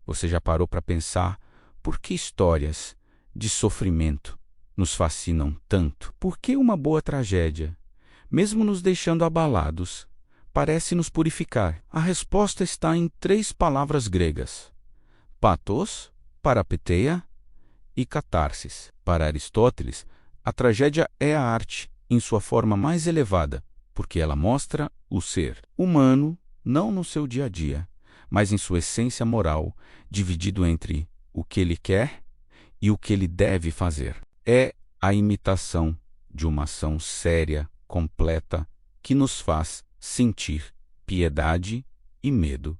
Você já parou para pensar por que histórias de sofrimento nos fascinam tanto? Por que uma boa tragédia, mesmo nos deixando abalados, parece nos purificar? A resposta está em 3 palavras gregas: pathos, parapeteia e catarsis. Para Aristóteles, a tragédia é a arte em sua forma mais elevada, porque ela mostra o ser humano, não no seu dia a dia, mas em sua essência moral, dividido entre o que ele quer e o que ele deve fazer. É a imitação de uma ação séria, completa, que nos faz sentir piedade e medo,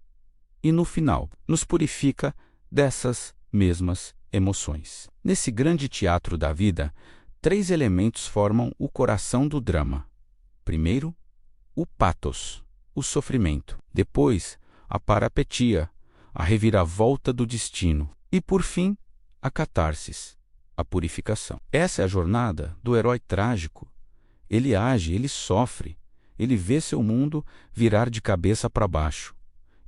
e no final nos purifica dessas mesmas emoções. Nesse grande teatro da vida, 3 elementos formam o coração do drama. Primeiro, o pathos, o sofrimento. Depois, a parapetia, a reviravolta do destino. E, por fim, a catarsis, a purificação. Essa é a jornada do herói trágico. Ele age, ele sofre, ele vê seu mundo virar de cabeça para baixo.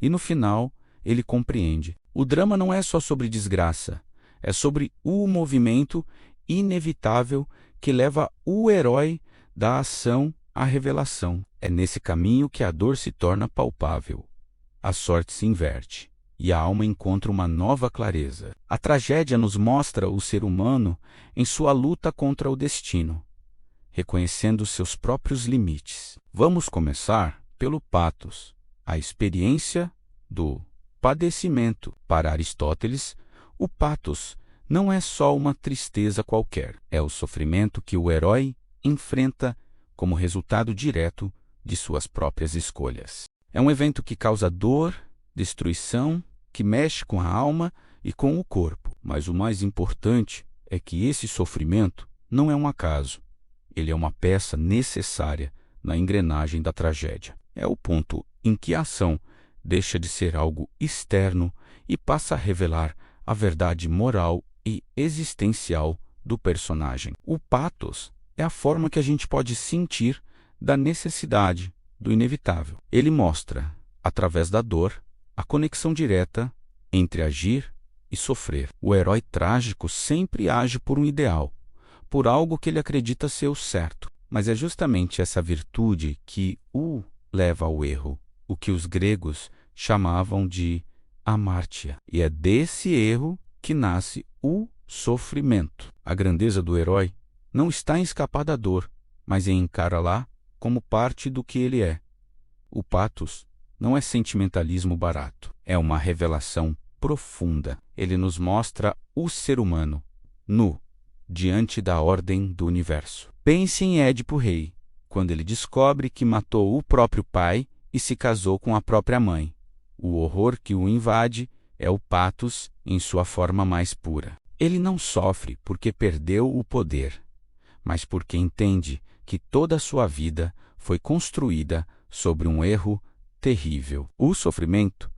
E, no final, ele compreende. O drama não é só sobre desgraça, é sobre o movimento inevitável que leva o herói da ação à revelação. É nesse caminho que a dor se torna palpável, a sorte se inverte e a alma encontra uma nova clareza. A tragédia nos mostra o ser humano em sua luta contra o destino, reconhecendo seus próprios limites. Vamos começar pelo pathos, a experiência do padecimento. Para Aristóteles, o pathos não é só uma tristeza qualquer, é o sofrimento que o herói enfrenta como resultado direto de suas próprias escolhas. É um evento que causa dor, destruição, que mexe com a alma e com o corpo. Mas o mais importante é que esse sofrimento não é um acaso. Ele é uma peça necessária na engrenagem da tragédia. É o ponto em que a ação deixa de ser algo externo e passa a revelar a verdade moral e existencial do personagem. O pathos é a forma que a gente pode sentir da necessidade, do inevitável. Ele mostra, através da dor, a conexão direta entre agir e sofrer. O herói trágico sempre age por um ideal, por algo que ele acredita ser o certo. Mas é justamente essa virtude que o leva ao erro, o que os gregos chamavam de amártia. E é desse erro que nasce o sofrimento. A grandeza do herói não está em escapar da dor, mas em encará-la como parte do que ele é. O pathos não é sentimentalismo barato, é uma revelação profunda. Ele nos mostra o ser humano, nu, diante da ordem do universo. Pense em Édipo Rei, quando ele descobre que matou o próprio pai e se casou com a própria mãe. O horror que o invade é o pathos em sua forma mais pura. Ele não sofre porque perdeu o poder, mas porque entende que toda a sua vida foi construída sobre um erro terrível. O sofrimento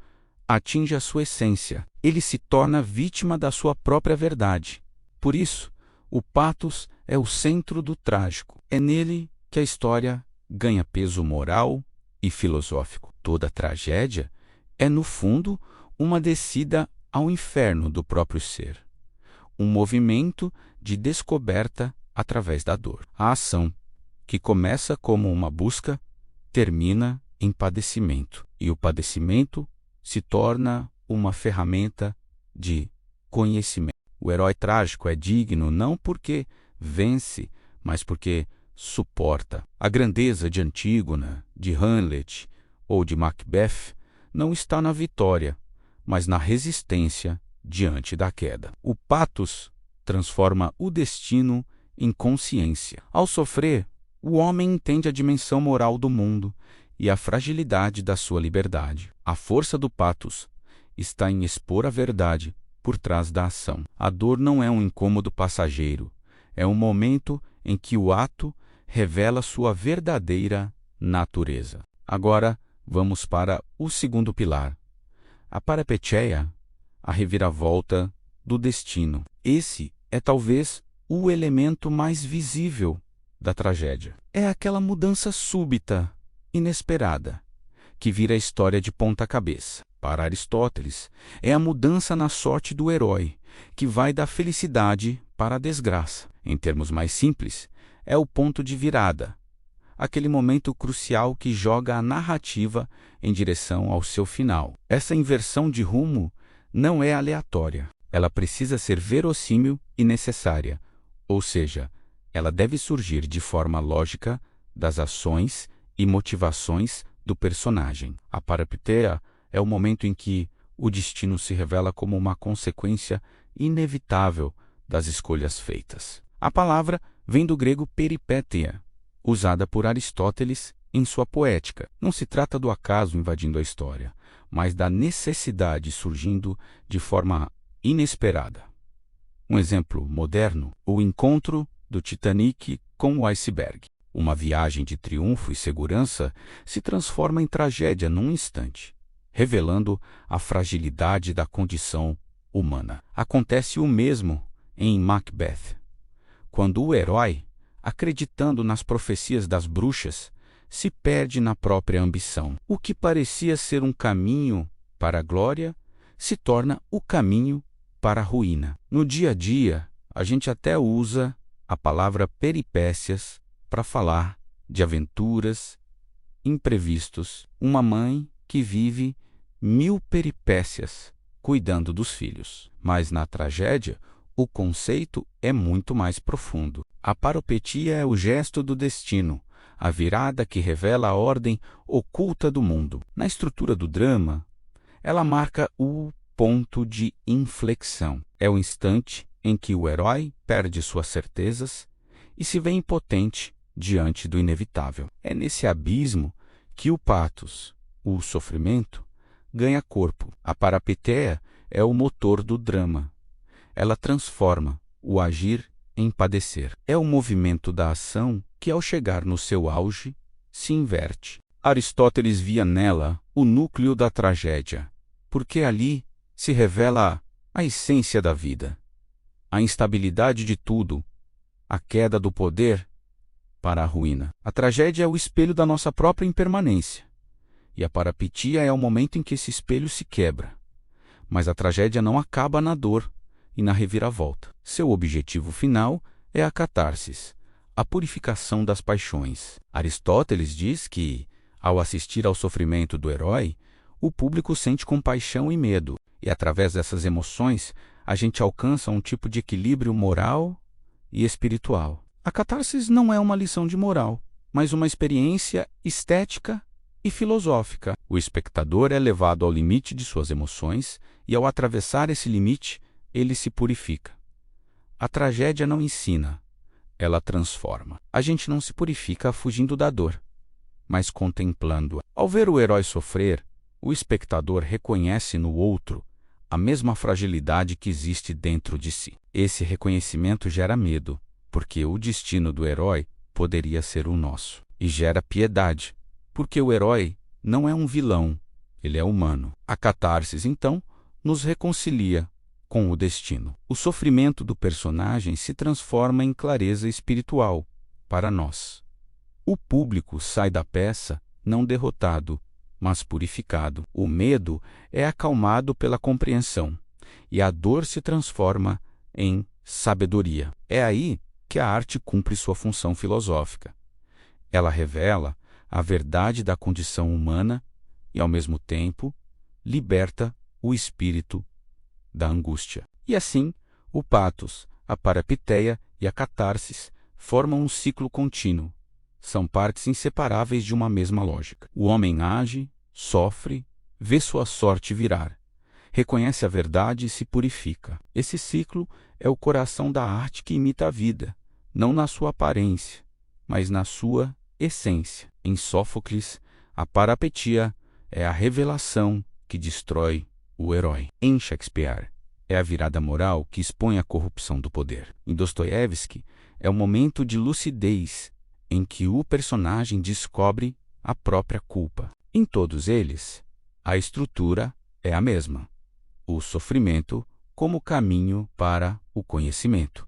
atinge a sua essência. Ele se torna vítima da sua própria verdade. Por isso, o pathos é o centro do trágico. É nele que a história ganha peso moral e filosófico. Toda tragédia é, no fundo, uma descida ao inferno do próprio ser. Um movimento de descoberta através da dor. A ação, que começa como uma busca, termina em padecimento. E o padecimento se torna uma ferramenta de conhecimento. O herói trágico é digno não porque vence, mas porque suporta. A grandeza de Antígona, de Hamlet ou de Macbeth não está na vitória, mas na resistência diante da queda. O pathos transforma o destino em consciência. Ao sofrer, o homem entende a dimensão moral do mundo e a fragilidade da sua liberdade. A força do pathos está em expor a verdade por trás da ação. A dor não é um incômodo passageiro, é um momento em que o ato revela sua verdadeira natureza. Agora, vamos para o segundo pilar, a parapeteia, a reviravolta do destino. Esse é talvez o elemento mais visível da tragédia. É aquela mudança súbita, inesperada, que vira a história de ponta cabeça. Para Aristóteles, é a mudança na sorte do herói, que vai da felicidade para a desgraça. Em termos mais simples, é o ponto de virada, aquele momento crucial que joga a narrativa em direção ao seu final. Essa inversão de rumo não é aleatória. Ela precisa ser verossímil e necessária, ou seja, ela deve surgir de forma lógica das ações e motivações do personagem. A parapeteia é o momento em que o destino se revela como uma consequência inevitável das escolhas feitas. A palavra vem do grego peripeteia, usada por Aristóteles em sua Poética. Não se trata do acaso invadindo a história, mas da necessidade surgindo de forma inesperada. Um exemplo moderno, o encontro do Titanic com o iceberg. Uma viagem de triunfo e segurança se transforma em tragédia num instante, revelando a fragilidade da condição humana. Acontece o mesmo em Macbeth, quando o herói, acreditando nas profecias das bruxas, se perde na própria ambição. O que parecia ser um caminho para a glória se torna o caminho para a ruína. No dia a dia, a gente até usa a palavra peripécias para falar de aventuras, imprevistos, uma mãe que vive 1000 peripécias cuidando dos filhos. Mas na tragédia, o conceito é muito mais profundo. A parapetia é o gesto do destino, a virada que revela a ordem oculta do mundo. Na estrutura do drama, ela marca o ponto de inflexão. É o instante em que o herói perde suas certezas e se vê impotente diante do inevitável. É nesse abismo que o pathos, o sofrimento, ganha corpo. A parapeteia é o motor do drama. Ela transforma o agir em padecer. É o movimento da ação que, ao chegar no seu auge, se inverte. Aristóteles via nela o núcleo da tragédia, porque ali se revela a essência da vida, a instabilidade de tudo, a queda do poder para a ruína. A tragédia é o espelho da nossa própria impermanência, e a parapetia é o momento em que esse espelho se quebra. Mas a tragédia não acaba na dor e na reviravolta. Seu objetivo final é a catarsis, a purificação das paixões. Aristóteles diz que, ao assistir ao sofrimento do herói, o público sente compaixão e medo, e através dessas emoções a gente alcança um tipo de equilíbrio moral e espiritual. A catarsis não é uma lição de moral, mas uma experiência estética e filosófica. O espectador é levado ao limite de suas emoções e, ao atravessar esse limite, ele se purifica. A tragédia não ensina, ela transforma. A gente não se purifica fugindo da dor, mas contemplando-a. Ao ver o herói sofrer, o espectador reconhece no outro a mesma fragilidade que existe dentro de si. Esse reconhecimento gera medo, porque o destino do herói poderia ser o nosso. E gera piedade, porque o herói não é um vilão, ele é humano. A catarsis, então, nos reconcilia com o destino. O sofrimento do personagem se transforma em clareza espiritual para nós. O público sai da peça não derrotado, mas purificado. O medo é acalmado pela compreensão, e a dor se transforma em sabedoria. É aí que a arte cumpre sua função filosófica. Ela revela a verdade da condição humana e, ao mesmo tempo, liberta o espírito da angústia. E assim, o pathos, a parapeteia e a catarsis formam um ciclo contínuo. São partes inseparáveis de uma mesma lógica. O homem age, sofre, vê sua sorte virar, reconhece a verdade e se purifica. Esse ciclo é o coração da arte que imita a vida, não na sua aparência, mas na sua essência. Em Sófocles, a parapetia é a revelação que destrói o herói. Em Shakespeare, é a virada moral que expõe a corrupção do poder. Em Dostoiévski, é o momento de lucidez em que o personagem descobre a própria culpa. Em todos eles, a estrutura é a mesma: o sofrimento como caminho para o conhecimento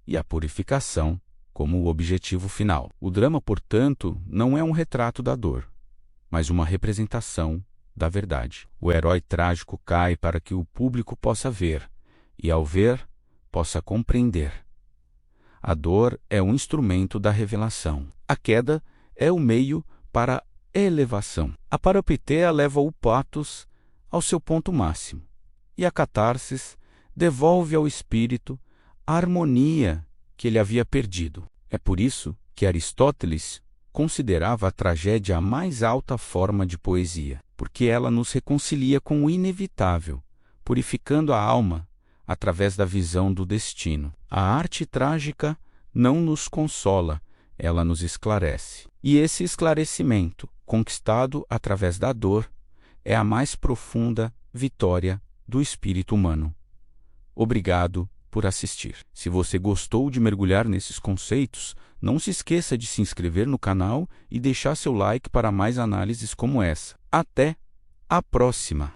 e a purificação como o objetivo final. O drama, portanto, não é um retrato da dor, mas uma representação da verdade. O herói trágico cai para que o público possa ver, e ao ver, possa compreender. A dor é um instrumento da revelação. A queda é o meio para a elevação. A parapeteia leva o patos ao seu ponto máximo, e a catarsis devolve ao espírito a harmonia que ele havia perdido. É por isso que Aristóteles considerava a tragédia a mais alta forma de poesia, porque ela nos reconcilia com o inevitável, purificando a alma através da visão do destino. A arte trágica não nos consola, ela nos esclarece. E esse esclarecimento, conquistado através da dor, é a mais profunda vitória do espírito humano. Obrigado por assistir. Se você gostou de mergulhar nesses conceitos, não se esqueça de se inscrever no canal e deixar seu like para mais análises como essa. Até a próxima!